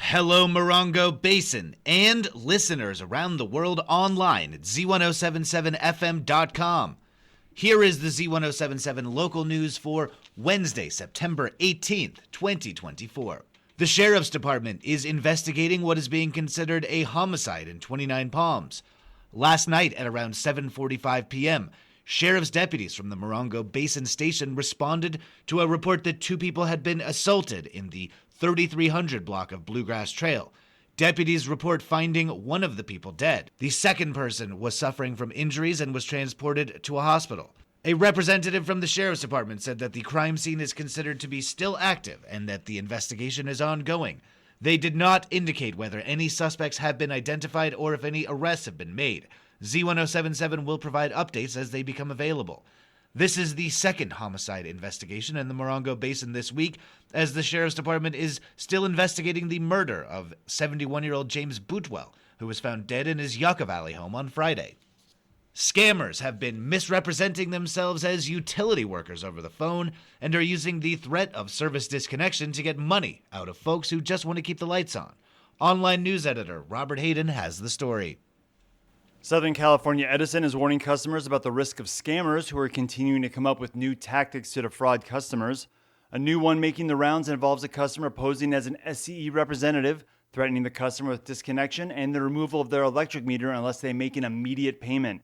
Hello, Morongo Basin, and listeners around the world online at Z107.7 FM.com. Here is the Z107.7 Local news for Wednesday, September 18th, 2024. The Sheriff's Department is investigating what is being considered a homicide in 29 Palms. Last night at around 7:45 p.m., Sheriff's deputies from the Morongo Basin Station responded to a report that two people had been assaulted in the 3300 block of Bluegrass Trail. Deputies report finding one of the people dead. The second person was suffering from injuries and was transported to a hospital. A representative from the Sheriff's Department said that the crime scene is considered to be still active and that the investigation is ongoing. They did not indicate whether any suspects have been identified or if any arrests have been made. Z107.7 will provide updates as they become available. This is the second homicide investigation in the Morongo Basin this week, as the Sheriff's Department is still investigating the murder of 71-year-old James Bootwell, who was found dead in his Yucca Valley home on Friday. Scammers have been misrepresenting themselves as utility workers over the phone and are using the threat of service disconnection to get money out of folks who just want to keep the lights on. Online news editor Robert Hayden has the story. Southern California Edison is warning customers about the risk of scammers who are continuing to come up with new tactics to defraud customers. A new one making the rounds involves a customer posing as an SCE representative, threatening the customer with disconnection and the removal of their electric meter unless they make an immediate payment.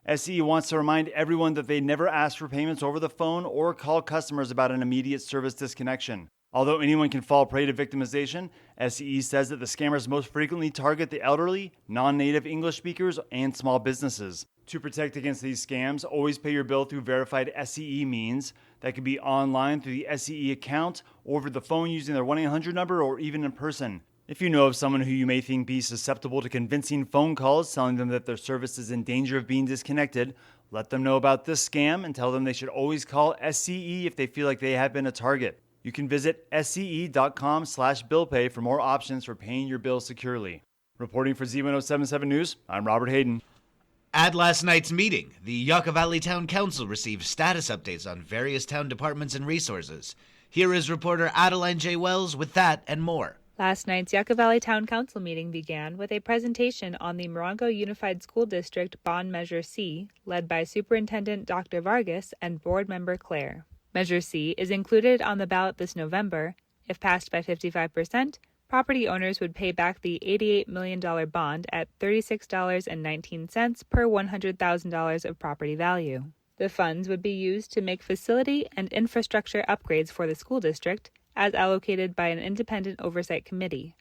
SCE wants to remind everyone that they never ask for payments over the phone or call customers about an immediate service disconnection. Although anyone can fall prey to victimization, SCE says that the scammers most frequently target the elderly, non-native English speakers, and small businesses. To protect against these scams, always pay your bill through verified SCE means. That could be online through the SCE account, or over the phone using their 1-800 number, or even in person. If you know of someone who you may think be susceptible to convincing phone calls telling them that their service is in danger of being disconnected, let them know about this scam and tell them they should always call SCE if they feel like they have been a target. You can visit sce.com/billpay for more options for paying your bills securely. Reporting for Z107.7 News, I'm Robert Hayden. At last night's meeting, the Yucca Valley Town Council received status updates on various town departments and resources. Here is reporter Adeline J. Wells with that and more. Last night's Yucca Valley Town Council meeting began with a presentation on the Morongo Unified School District Bond Measure C, led by Superintendent Dr. Vargas and Board Member Claire. Measure C is included on the ballot this November. If passed by 55%, property owners would pay back the $88 million bond at $36.19 per $100,000 of property value. The funds would be used to make facility and infrastructure upgrades for the school district, as allocated by an independent oversight committee.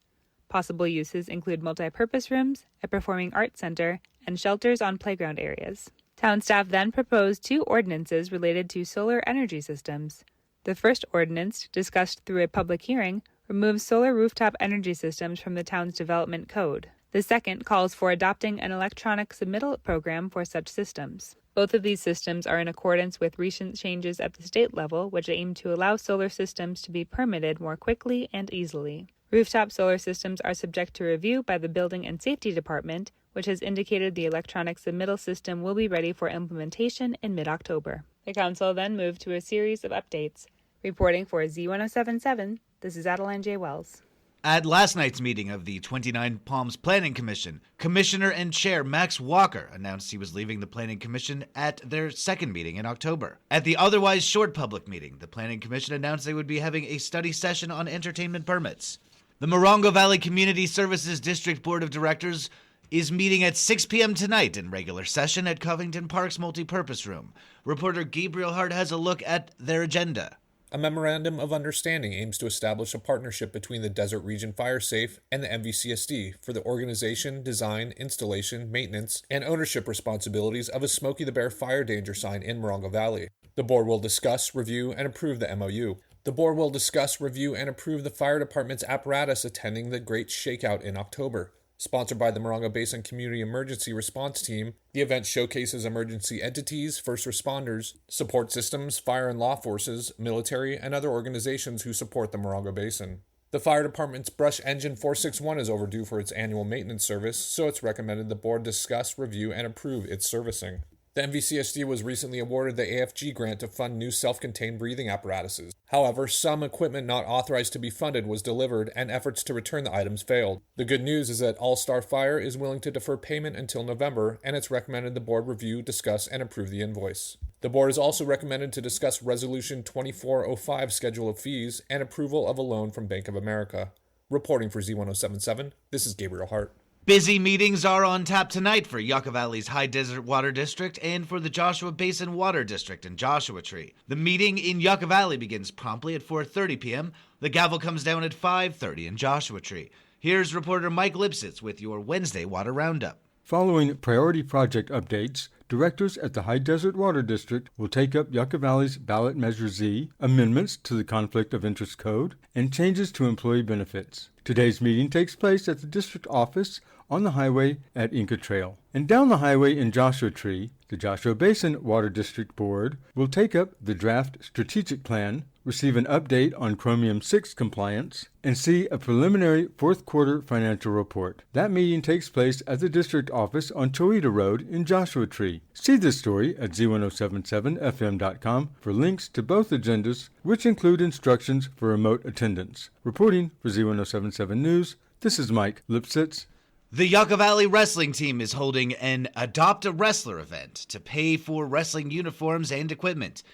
Possible uses include multi-purpose rooms, a performing arts center, and shelters on playground areas. Town staff then proposed two ordinances related to solar energy systems. The first ordinance, discussed through a public hearing, removes solar rooftop energy systems from the town's development code. The second calls for adopting an electronic submittal program for such systems. Both of these systems are in accordance with recent changes at the state level, which aim to allow solar systems to be permitted more quickly and easily. Rooftop solar systems are subject to review by the Building and Safety Department, which has indicated the electronic submittal system will be ready for implementation in mid-October. The council then moved to a series of updates. Reporting for Z107.7, this is Adeline J. Wells. At last night's meeting of the 29 Palms Planning Commission, Commissioner and Chair Max Walker announced he was leaving the Planning Commission at their second meeting in October. At the otherwise short public meeting, the Planning Commission announced they would be having a study session on entertainment permits. The Morongo Valley Community Services District Board of Directors is meeting at 6 p.m. tonight in regular session at Covington Park's multipurpose room. Reporter Gabriel Hart has a look at their agenda. A memorandum of understanding aims to establish a partnership between the Desert Region Fire Safe and the MVCSD for the organization, design, installation, maintenance, and ownership responsibilities of a Smokey the Bear fire danger sign in Morongo Valley. The board will discuss, review, and approve the MOU. The board will discuss, review, and approve the fire department's apparatus attending the Great Shakeout in October. Sponsored by the Morongo Basin Community Emergency Response Team, the event showcases emergency entities, first responders, support systems, fire and law forces, military, and other organizations who support the Morongo Basin. The fire department's brush engine 461 is overdue for its annual maintenance service, so it's recommended the board discuss, review, and approve its servicing. The MVCSD was recently awarded the AFG grant to fund new self-contained breathing apparatuses. However, some equipment not authorized to be funded was delivered and efforts to return the items failed. The good news is that All Star Fire is willing to defer payment until November, and it's recommended the board review, discuss, and approve the invoice. The board is also recommended to discuss Resolution 2405 Schedule of Fees and approval of a loan from Bank of America. Reporting for Z107.7, this is Gabriel Hart. Busy meetings are on tap tonight for Yucca Valley's High Desert Water District and for the Joshua Basin Water District in Joshua Tree. The meeting in Yucca Valley begins promptly at 4:30 p.m. The gavel comes down at 5:30 in Joshua Tree. Here's reporter Mike Lipsitz with your Wednesday Water Roundup. Following priority project updates, directors at the High Desert Water District will take up Yucca Valley's Ballot Measure Z, amendments to the Conflict of Interest Code, and changes to employee benefits. Today's meeting takes place at the district office on the highway at Inca Trail. And down the highway in Joshua Tree, the Joshua Basin Water District Board will take up the draft strategic plan, receive an update on Chromium-6 compliance, and see a preliminary fourth quarter financial report. That meeting takes place at the district office on Choita Road in Joshua Tree. See this story at Z107.7fm.com for links to both agendas, which include instructions for remote attendance. Reporting for Z107.7 News, this is Mike Lipsitz. The Yucca Valley wrestling team is holding an Adopt a Wrestler event to pay for wrestling uniforms and equipment.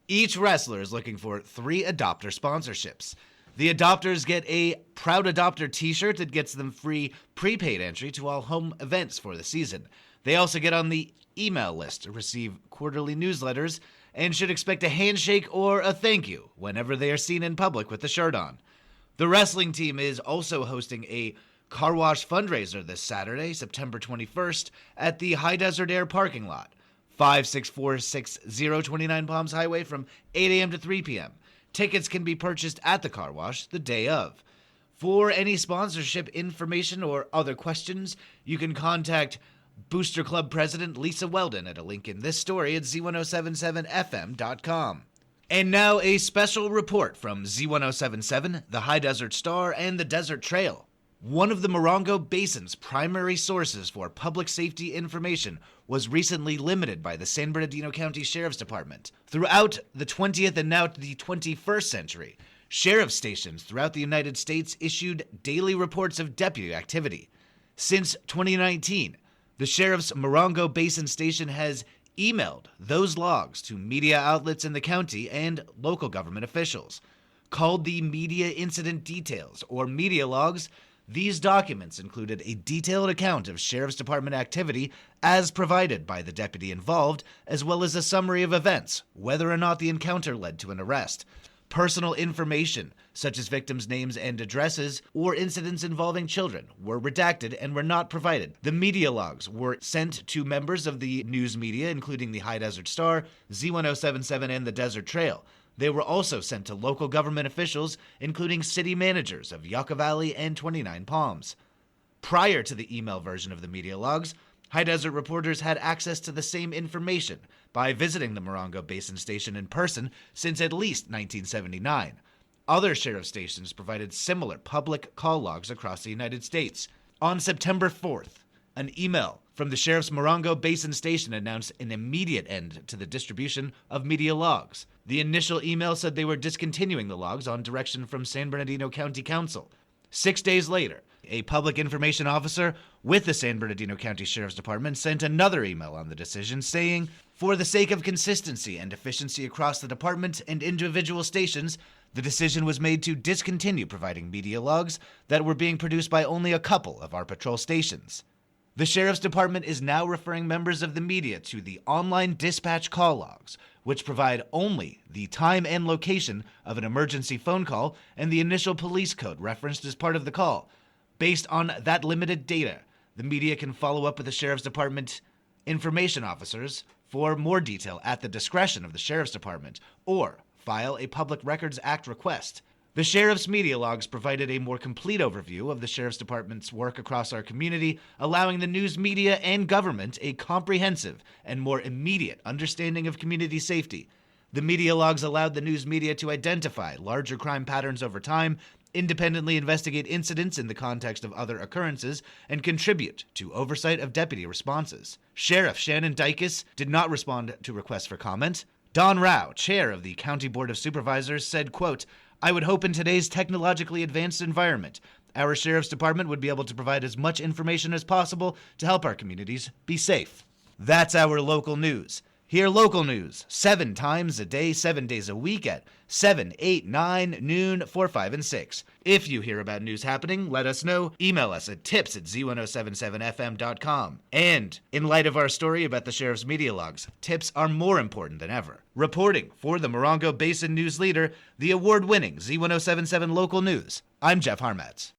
Each wrestler is looking for 3 adopter sponsorships. The adopters get a Proud Adopter t-shirt that gets them free prepaid entry to all home events for the season. They also get on the email list to receive quarterly newsletters and should expect a handshake or a thank you whenever they are seen in public with the shirt on. The wrestling team is also hosting a car wash fundraiser this Saturday, September 21st, at the High Desert Air parking lot, 56460 29 Palms Highway from 8 a.m. to 3 p.m. Tickets can be purchased at the car wash the day of. For any sponsorship information or other questions, you can contact Booster Club President Lisa Weldon at a link in this story at Z107.7fm.com. And now a special report from Z107.7, the High Desert Star, and the Desert Trail. One of the Morongo Basin's primary sources for public safety information was recently limited by the San Bernardino County Sheriff's Department. Throughout the 20th and now the 21st century, sheriff stations throughout the United States issued daily reports of deputy activity. Since 2019, the Sheriff's Morongo Basin Station has emailed those logs to media outlets in the county and local government officials. Called the Media Incident Details, or media logs, these documents included a detailed account of Sheriff's Department activity as provided by the deputy involved, as well as a summary of events, whether or not the encounter led to an arrest. Personal information, such as victims' names and addresses, or incidents involving children, were redacted and were not provided. The media logs were sent to members of the news media, including the High Desert Star, Z107.7, and the Desert Trail. They were also sent to local government officials, including city managers of Yucca Valley and 29 Palms. Prior to the email version of the media logs, High Desert reporters had access to the same information by visiting the Morongo Basin Station in person since at least 1979. Other sheriff stations provided similar public call logs across the United States. On September 4th, an email from the Sheriff's Morongo Basin Station announced an immediate end to the distribution of media logs. The initial email said they were discontinuing the logs on direction from San Bernardino County Council. 6 days later, a public information officer with the San Bernardino County Sheriff's Department sent another email on the decision saying, "For the sake of consistency and efficiency across the department and individual stations, the decision was made to discontinue providing media logs that were being produced by only a couple of our patrol stations." The Sheriff's Department is now referring members of the media to the online dispatch call logs, which provide only the time and location of an emergency phone call and the initial police code referenced as part of the call. Based on that limited data, the media can follow up with the Sheriff's Department information officers for more detail at the discretion of the Sheriff's Department or file a Public Records Act request. The Sheriff's media logs provided a more complete overview of the Sheriff's Department's work across our community, allowing the news media and government a comprehensive and more immediate understanding of community safety. The media logs allowed the news media to identify larger crime patterns over time independently investigate incidents in the context of other occurrences, and contribute to oversight of deputy responses. Sheriff Shannon Dykes did not respond to requests for comment. Don Rao, chair of the County Board of Supervisors, said, quote, "I would hope in today's technologically advanced environment, our Sheriff's Department would be able to provide as much information as possible to help our communities be safe." That's our local news. Hear local news 7 times a day, 7 days a week at 7, 8, 9, noon, 4, 5, and 6. If you hear about news happening, let us know. Email us at tips@z1077fm.com. And in light of our story about the Sheriff's media logs, tips are more important than ever. Reporting for the Morongo Basin News Leader, the award-winning Z107.7 Local News, I'm Jeff Harmatz.